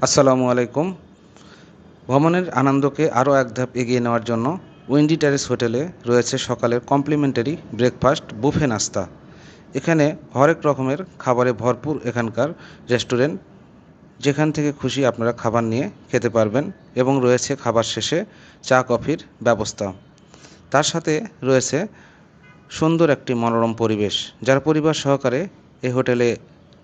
আসসালামু আলাইকুম। ভ্রমণের আনন্দকে আরও এক ধাপ এগিয়ে নেওয়ার জন্য উইন্ডি টেরেস হোটেলে রয়েছে সকালের কমপ্লিমেন্টারি ব্রেকফাস্ট বুফে নাস্তা। এখানে হরেক রকমের খাবারে ভরপুর এখানকার রেস্টুরেন্ট, যেখান থেকে খুশি আপনারা খাবার নিয়ে খেতে পারবেন এবং রয়েছে খাবার শেষে চা কফির ব্যবস্থা। তার সাথে রয়েছে সুন্দর একটি মনোরম পরিবেশ। যারা পরিবার সহকারে এই হোটেলে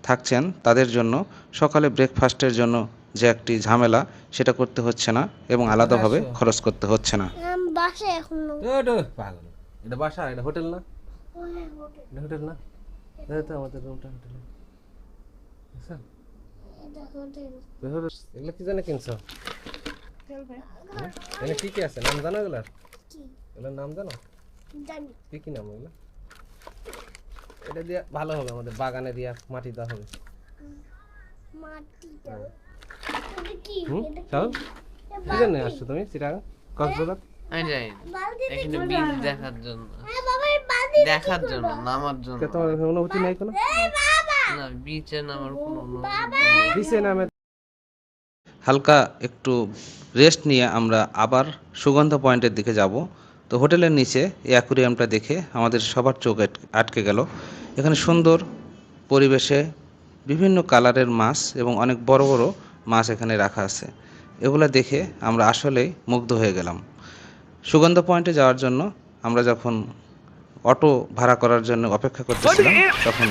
থাকছেন তাদের জন্য সকালে ব্রেকফাস্টের জন্য যে একটি ঝামেলা সেটা করতে হচ্ছে না এবং আলাদাভাবে খরচ করতে হচ্ছে না। বাসায় এখন পাগল, এটা বাসা, এটা হোটেল না, এটা হোটেল না, এটা তো আমাদের রুমটা হোটেল। এগুলো কি জানে কিনছো? এখানে কি কি আছে নাম জানো? এগুলার এগুলোর নাম জানো? কি কি নাম এগুলো? এটা দিয়ে ভালো হবে, আমাদের বাগানে দিয়া মাটি দেওয়া হবে। কি জন্য আসছো তুমি চিটাগাং কক্সবাজার? আমি জানি না, এখানে বীজ দেখার জন্য, দেখার জন্য, নামার জন্য। তোমার অনুভূতি নাই কোনো? না, বিচে নামার কোনো বিচে নামে হালকা একটু রেস্ট নিয়ে আমরা আবার সুগন্ধা পয়েন্টের দিকে যাব। তো হোটেলের নিচে এই অ্যাকুরিয়ামটা দেখে আমাদের সবার চোখ আটকে গেল। এখানে সুন্দর পরিবেশে বিভিন্ন কালারের মাছ এবং অনেক বড় বড় মাছ এখানে রাখা আছে। এগুলো দেখে আমরা আসলেই মুগ্ধ হয়ে গেলাম। সুগন্ধা পয়েন্টে যাওয়ার জন্য আমরা যখন অটো ভাড়া করার জন্য অপেক্ষা করতেছিলাম তখন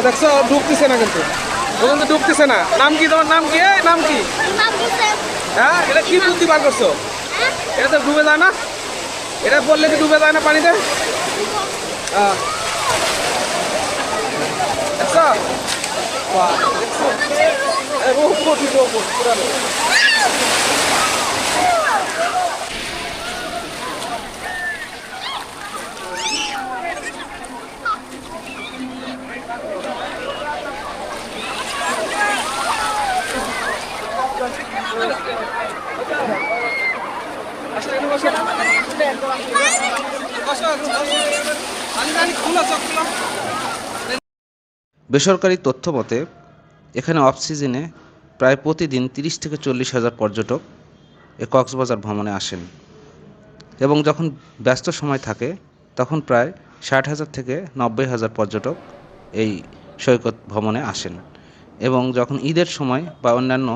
দেখছো ডুবতেছে না, কিন্তু ওখান তো ডুবতেছে না। নাম কি তোমার? নাম কি? নাম কি? হ্যাঁ, এটা কি বুদ্ধি বার করছো? এটা তো ডুবে যায় না, এটা বললে কি ডুবে যায় না পানিতে? দেখছো? বেসরকারি তথ্য মতে এখানে অফ সিজনে প্রায় প্রতিদিন 30 থেকে 40 হাজার পর্যটক এই কক্সবাজার ভ্রমণে আসেন এবং যখন ব্যস্ত সময় থাকে তখন প্রায় 60,000 থেকে 90,000 পর্যটক এই সৈকত ভ্রমণে আসেন। এবং যখন ঈদের সময় বা অন্যান্য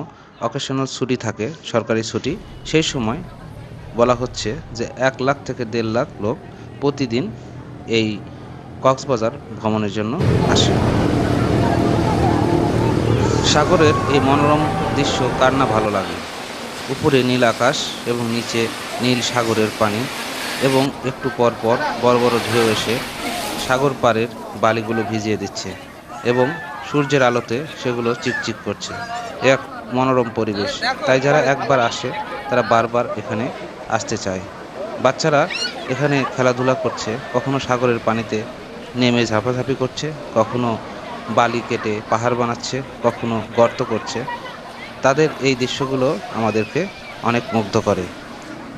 অকেশনাল ছুটি থাকে, সরকারি ছুটি, সেই সময় বলা হচ্ছে যে 1 লাখ থেকে 1.5 লাখ লোক প্রতিদিন এই কক্সবাজার ভ্রমণের জন্য আসে। সাগরের এই মনোরম দৃশ্য কার না ভালো লাগে। উপরে নীল আকাশ এবং নিচে নীল সাগরের পানি এবং একটু পর পর বড় বড় ঢেউ এসে সাগর পাড়ের বালিগুলো ভিজিয়ে দিচ্ছে এবং সূর্যের আলোতে সেগুলো চিকচিক করছে। এক মনোরম পরিবেশ, তাই যারা একবার আসে তারা বারবার এখানে আসতে চায়। বাচ্চারা এখানে খেলাধুলা করছে, কখনো সাগরের পানিতে নেমে ঝাপাঝাপি করছে, কখনো বালি কেটে পাহাড় বানাচ্ছে, কখনো গর্ত করছে। তাদের এই দৃশ্যগুলো আমাদেরকে অনেক মুগ্ধ করে,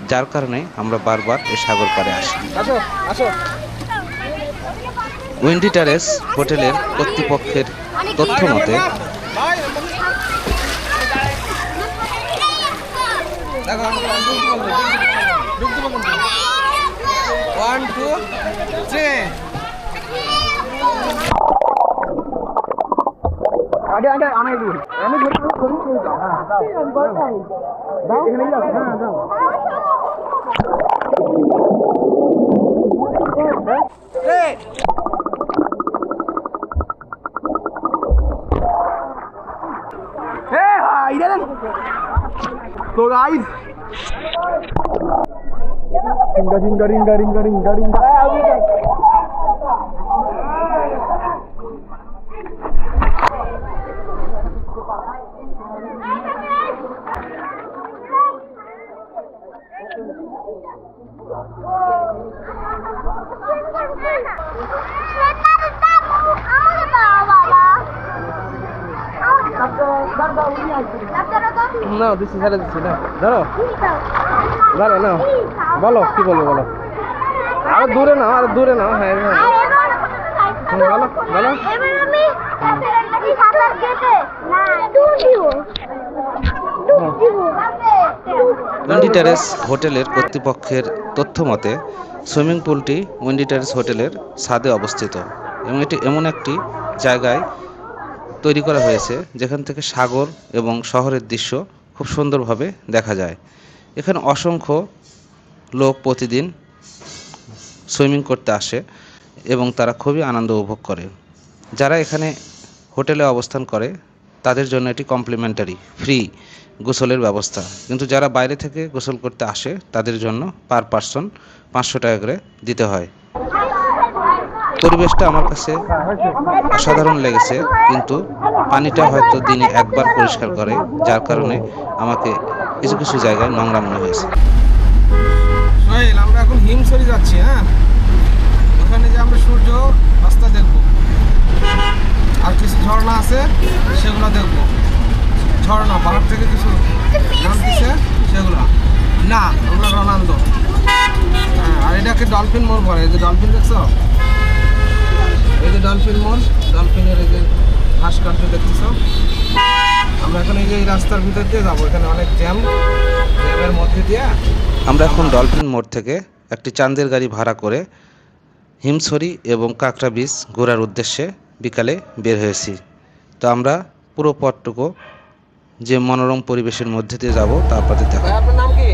যার কারণে আমরা বারবার এই সাগর পাড়ে আসি। উইন্ডি টেরেস হোটেলের কর্তৃপক্ষের তথ্য মতে আগে আগে আমি আমি ঘুরে দাও এখানে যাও। হ্যাঁ দাও। So guys, ring. না দিচ্ছি ছেড়ে দিচ্ছি না ধরো ধরো না বলো কি বলবো বলো আরো দূরে নাও হ্যাঁ হ্যাঁ বলো বলো উইন্ডি টেরেস হোটেলের কর্তৃপক্ষের তথ্য মতে সুইমিং পুলটি উইন্ডি টেরেস হোটেলের ছাদে অবস্থিত এবং এটি এমন একটি জায়গায় তৈরি করা হয়েছে যেখান থেকে সাগর এবং শহরের দৃশ্য খুব সুন্দরভাবে দেখা যায়। এখানে অসংখ্য লোক প্রতিদিন সুইমিং করতে আসে এবং তারা খুবই আনন্দ উপভোগ করে। যারা এখানে হোটেলে অবস্থান করে তাদের জন্য এটি কমপ্লিমেন্টারি ফ্রি গোসলের ব্যবস্থা, কিন্তু যারা বাইরে থেকে গোসল করতে আসে তাদের জন্য পার পারসন 500 টাকা করে দিতে হয়। পরিবেশটা আমার কাছে অসাধারণ লেগেছে, কিন্তু পানিটা হয়তো দিনে একবার পরিষ্কার করে, যার কারণে আমাকে কিছু কিছু জায়গায় নোংরা মনে হয়েছে। সোহেল, আমরা এখন হিমছড়ি যাচ্ছি। হ্যাঁ, ওখানে যে আমরা সূর্য অস্ত দেখবো আর কিছু ঝর্ণা আছে সেগুলো দেখবো। ঝর্ণা পাহাড় থেকে কিছু নামতেছে সেগুলো না, আমরা রনান্দ। হ্যাঁ, আর এটাকে ডলফিন মোড় বলে। এই যে ডলফিন দেখছো, এই যে ডলফিন মোড়, ডলফিনের এই যে ঘাস কাটতে দেখতেছ। আমরা এখন এই যে এই রাস্তার ভিতর দিয়ে যাবো, এখানে অনেক জ্যামের মধ্যে দিয়ে আমরা এখন ডলফিন মোড় থেকে একটি চাঁদের গাড়ি ভাড়া করে হিমছড়ি এবং কাঁকড়া বীচ ঘোরার উদ্দেশ্যে বিকালে বের হয়েছি। তো আমরা পুরো পথটুকু যে মনোরম পরিবেশের মধ্যে দিয়ে যাব তা আপনাদের দেখাবো। আপনার নাম কি?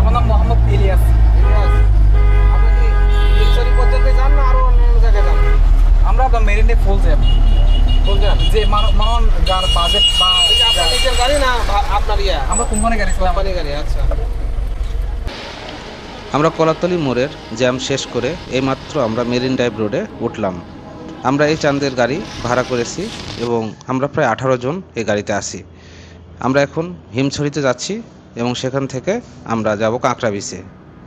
আমার নাম মোহাম্মদ ইলিয়াস। আপনি কি হিমছড়ি পর্যন্ত যান না আরো অন্য জায়গায় যান? আমরা মেরিনে ফুল যাব বলছেন যে মানুষ যার বাজেট বা আপনার নিজের গাড়ি না আপনার আমরা কোম্পানি গাড়ি ছিলাম। কোম্পানি গাড়ি? আচ্ছা। আমরা কলাতলি মোড়ের জ্যাম শেষ করে এইমাত্র আমরা মেরিন ড্রাইভ রোডে উঠলাম। আমরা এই চাঁদের গাড়ি ভাড়া করেছি এবং আমরা প্রায় 18 জন এই গাড়িতে আসি। আমরা এখন হিমছড়িতে যাচ্ছি এবং সেখান থেকে আমরা যাব কাঁকড়া বিচে।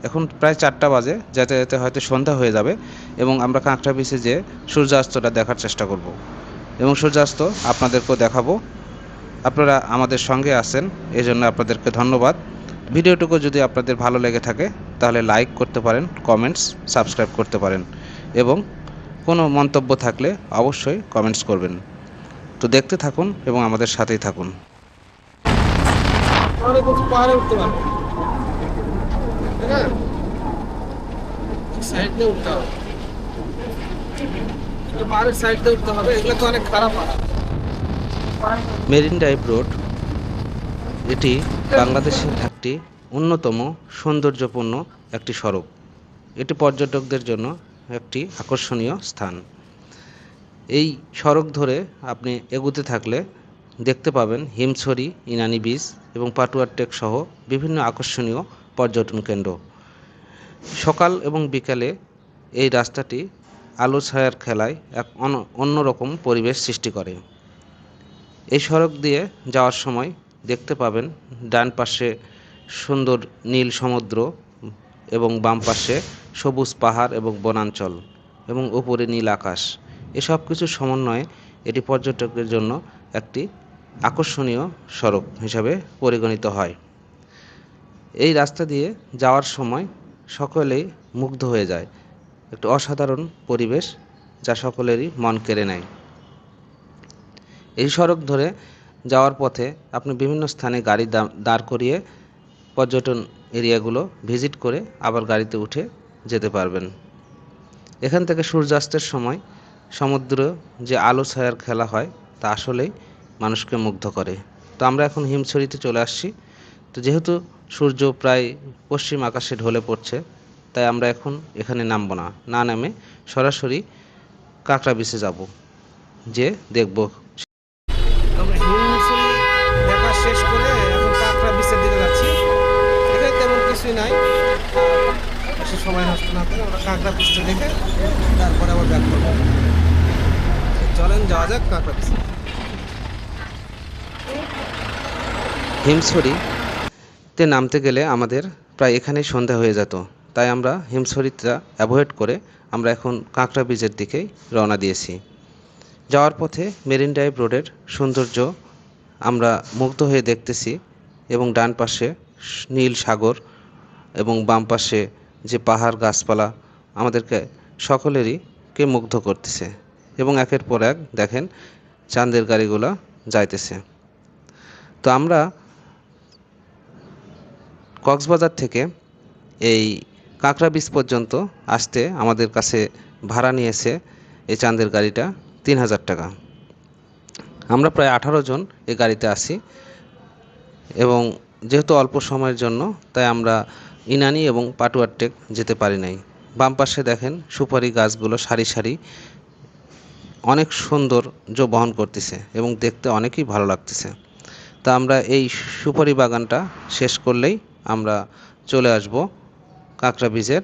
এখন প্রায় 4টা বাজে, যেতে যেতে হয়তো সন্ধ্যা হয়ে যাবে এবং আমরা কাঁকড়া বিচে যেয়ে সূর্যাস্তটা দেখার চেষ্টা করব এবং সূর্যাস্ত আপনাদেরকেও দেখাবো। আপনারা আমাদের সঙ্গে আছেন, এই জন্য আপনাদেরকে ধন্যবাদ। ভিডিওটুকু যদি আপনাদের ভালো লেগে থাকে তাহলে লাইক করতে পারেন, কমেন্টস, সাবস্ক্রাইব করতে পারেন এবং কোনো মন্তব্য থাকলে অবশ্যই কমেন্টস করবেন। তো দেখতে থাকুন এবং আমাদের সাথেই থাকুন। অনেক কিছু পাহাড়ে উঠতে পারবে, তাই না? সাইড দিয়ে উঠতে হবে, একটু পাহাড়ের সাইড দিয়ে উঠতে হবে। এগুলো তো অনেক খারাপ পাহাড়। মেরিন ড্রাইভ রোড এটি বাংলাদেশের একটি অন্যতম সৌন্দর্যপূর্ণ একটি সড়ক। এটি পর্যটকদের জন্য একটি আকর্ষণীয় স্থান। এই সড়ক ধরে আপনি এগুতে থাকলে দেখতে পাবেন হিমছড়ি, ইনানি বীচ এবং পাটুয়ার টেক সহ বিভিন্ন আকর্ষণীয় পর্যটন কেন্দ্র। সকাল এবং বিকালে এই রাস্তাটি আলো ছায়ার খেলায় এক অন্যরকম পরিবেশ সৃষ্টি করে। এই সড়ক দিয়ে যাওয়ার সময় দেখতে পাবেন ডান পাশে সুন্দর নীল সমুদ্র এবং বাম পাশে সবুজ পাহাড় এবং বনাঞ্চল এবং উপরে নীল আকাশ। এসব কিছু সমন্বয়ে এটি পর্যটকদের জন্য একটি আকর্ষণীয় সড়ক হিসাবে পরিগণিত হয়। এই রাস্তা দিয়ে যাওয়ার সময় সকলেই মুগ্ধ হয়ে যায়। একটি অসাধারণ পরিবেশ যা সকলেরই মন কেড়ে নেয়। এই সড়ক ধরে যাওয়ার পথে আপনি বিভিন্ন স্থানে গাড়ি দাঁড় করিয়ে পর্যটন এরিয়াগুলো ভিজিট করে আবার গাড়িতে উঠে যেতে পারবেন। এখান থেকে সূর্যাস্তের সময় সমুদ্র যে আলো ছায়ার খেলা হয় তা আসলেই মানুষকে মুগ্ধ করে। তো আমরা এখন হিমছড়িতে চলে আসছি। তো যেহেতু সূর্য প্রায় পশ্চিম আকাশে ঢলে পড়ছে, তাই আমরা এখন এখানে নামবো না নেমে সরাসরি কাঁকড়া বিচে যাব, যে দেখব। আমরা হিমছড়ি দেখা শেষ করে এখন কাঁকড়া বিচের দিকে যাচ্ছি। এখানে তেমন কিছুই নাই, বেশি সময় নষ্ট না করে আমরা কাঁকড়া বিচটা দেখে তারপরে আবার ব্যাক করবো। চলেন যাওয়া যাক কাঁকড়া বিচে। হিমছড়িতে নামতে গেলে আমাদের প্রায় এখানেই সন্ধ্যা হয়ে যেত, তাই আমরা হিমছড়িটা অ্যাভয়েড করে আমরা এখন কাঁকড়া বিচের দিকেই রওনা দিয়েছি। যাওয়ার পথে মেরিন ড্রাইভ রোডের সৌন্দর্য আমরা মুগ্ধ হয়ে দেখতেছি এবং ডান পাশে নীল সাগর এবং বাম পাশে যে পাহাড় গাছপালা আমাদেরকে সকলেরই মুগ্ধ করতেছে। এবং একের পর এক দেখেন চাঁদের গাড়িগুলো যাইতেছে। তো আমরা কক্সবাজার থেকে এই কাঁকড়া বীচ পর্যন্ত আসতে আমাদের কাছে ভাড়া নিয়েছে এই চাঁদের গাড়িটা 3000 টাকা। আমরা প্রায় 18 জন এই গাড়িতে আসি এবং যেহেতু অল্প সময়ের জন্য তাই আমরা ইনানি এবং পাটুয়ার টেক যেতে পারি নাই। বাম পাশে দেখেন সুপারি গাছগুলো সারি সারি অনেক সৌন্দর্য বহন করতেছে এবং দেখতে অনেকই ভালো লাগতেছে। তা আমরা এই সুপারি বাগানটা শেষ করলেই আমরা চলে আসব কাঁকড়া বীচের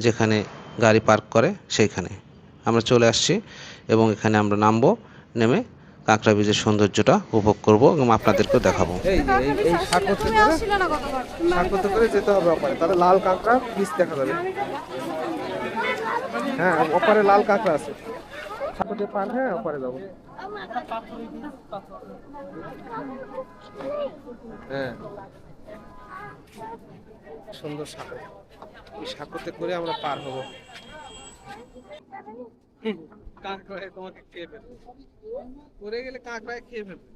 যেখানে গাড়ি পার্ক করে সেইখানে আমরা চলে আসছি এবং এখানে আমরা নামবো, নেমে কাঁকড়া বীচের সৌন্দর্যটা উপভোগ করব এবং আপনাদেরকেও দেখাবো। এই সাঁকোতে করে যেতে হবে ওপারে, তাহলে লাল কাঁকড়া বীজ দেখা যাবে। হ্যাঁ, ওপারে লাল কাঁকড়া আছে। সাঁকোতে পার হ্যাঁ ওপারে যাবো। হ্যাঁ, সুন্দর সাঁকো। এই সাঁকোতে করে আমরা পার হব। কাঁকড়ায় তোমাকে খেয়ে ফেলবে, পড়ে গেলে কাঁকড়ায় খেয়ে ফেলবে।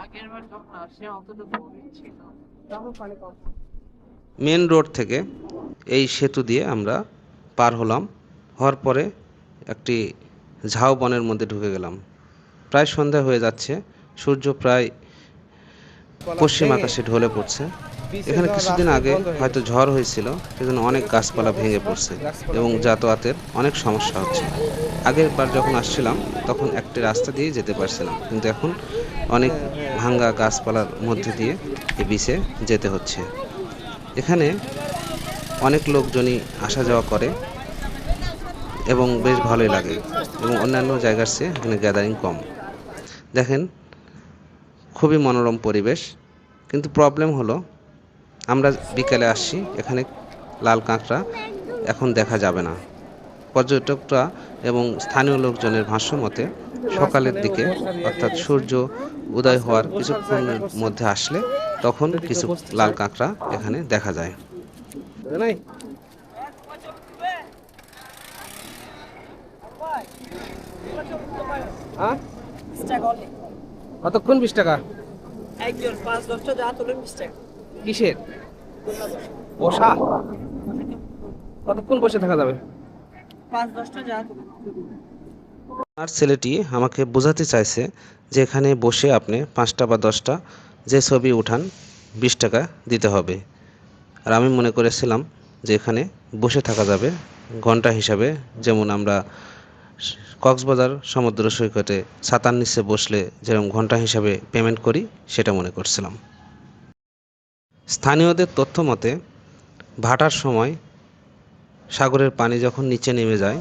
আগেরবার যখন আসে অতটুকু ছিল, তখন পানি কম। মেন রোড থেকে এই সেতু দিয়ে আমরা পার হওয়ার পরে একটি ঝাউ বনের মধ্যে ঢুকে গেলাম। প্রায় সন্ধ্যা হয়ে যাচ্ছে, সূর্য প্রায় পশ্চিম আকাশে ঢলে পড়ছে। এখানে কিছুদিন আগে হয়তো ঝড় হয়েছিল, সেজন্য অনেক গাছপালা ভেঙে পড়ছে এবং যাতায়াতের অনেক সমস্যা হচ্ছে। আগের বার যখন আসছিলাম তখন একটি রাস্তা দিয়ে যেতে পারছিলাম, কিন্তু এখন অনেক ভাঙ্গা গাছপালার মধ্যে দিয়ে এই বিচে যেতে হচ্ছে। এখানে অনেক লোকজনই আসা যাওয়া করে এবং বেশ ভালোই লাগে এবং অন্যান্য জায়গার চেয়ে এখানে গ্যাদারিং কম। দেখেন খুবই মনোরম পরিবেশ, কিন্তু প্রবলেম হলো আমরা বিকেলে আসছি, এখানে লাল কাঁকড়া এখন দেখা যাবে না। পর্যটকরা এবং স্থানীয় লোকজনের ভাষ্য মতে সকালের দিকে অর্থাৎ সূর্য উদয় হওয়ার কিছুক্ষণের মধ্যে আসলে তখন কিছু লাল কাঁকড়া এখানে দেখা যায়। কতক্ষণ? 20 টাকা একজন 5-10টা যা তোলেন 20 টাকা। কিসের বসা? কতক্ষণ বসে থাকা যাবে? 5-10টা যা তোলেন। আর ছেলেটি আমাকে বোঝাতে চাইছে যে এখানে বসে আপনি 5টা বা 10টা যে ছবি উঠান 20 টাকা দিতে হবে। আর আমি মনে করেছিলাম যে এখানে বসে থাকা যাবে ঘন্টা হিসাবে, যেমন আমরা কক্সবাজার সমুদ্র সৈকতে ছাতার নিচে বসলে যেরকম ঘন্টা হিসাবে পেমেন্ট করি সেটা মনে করছিলাম। স্থানীয়দের তথ্য মতে ভাটার সময় সাগরের পানি যখন নিচে নেমে যায়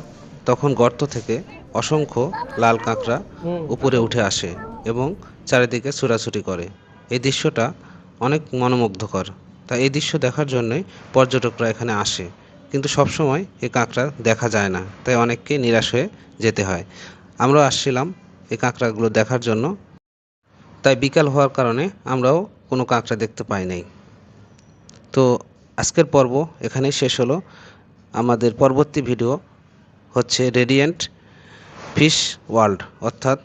তখন গর্ত থেকে অসংখ্য লাল কাঁকড়া উপরে উঠে আসে এবং চারিদিকে ছোটাছুটি করে। এই দৃশ্যটা অনেক মনোমুগ্ধকর, তাই এই দৃশ্য দেখার জন্যই পর্যটকরা এখানে আসে, কিন্তু সবসময় এই কাঁকড়া দেখা যায় না, তাই অনেককে নিরাশ হয়ে যেতে হয়। আমরাও আসছিলাম এই কাঁকড়াগুলো দেখার জন্য, তাই বিকাল হওয়ার কারণে আমরাও কোনো কাঁকড়া দেখতে পাই নাই। তো আজকের পর্ব এখানেই শেষ হলো। আমাদের পরবর্তী ভিডিও হচ্ছে রেডিয়েন্ট ফিশ ওয়ার্ল্ড অর্থাৎ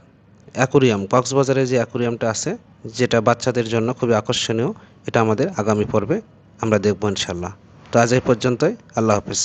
অ্যাকোরিয়াম, কক্সবাজারে যে অ্যাকোরিয়ামটা আছে যেটা বাচ্চাদের জন্য খুবই আকর্ষণীয়, এটা আমাদের আগামী পর্বে আমরা দেখব ইনশাল্লাহ। তো আজ এই পর্যন্তই, আল্লাহ হাফেজ।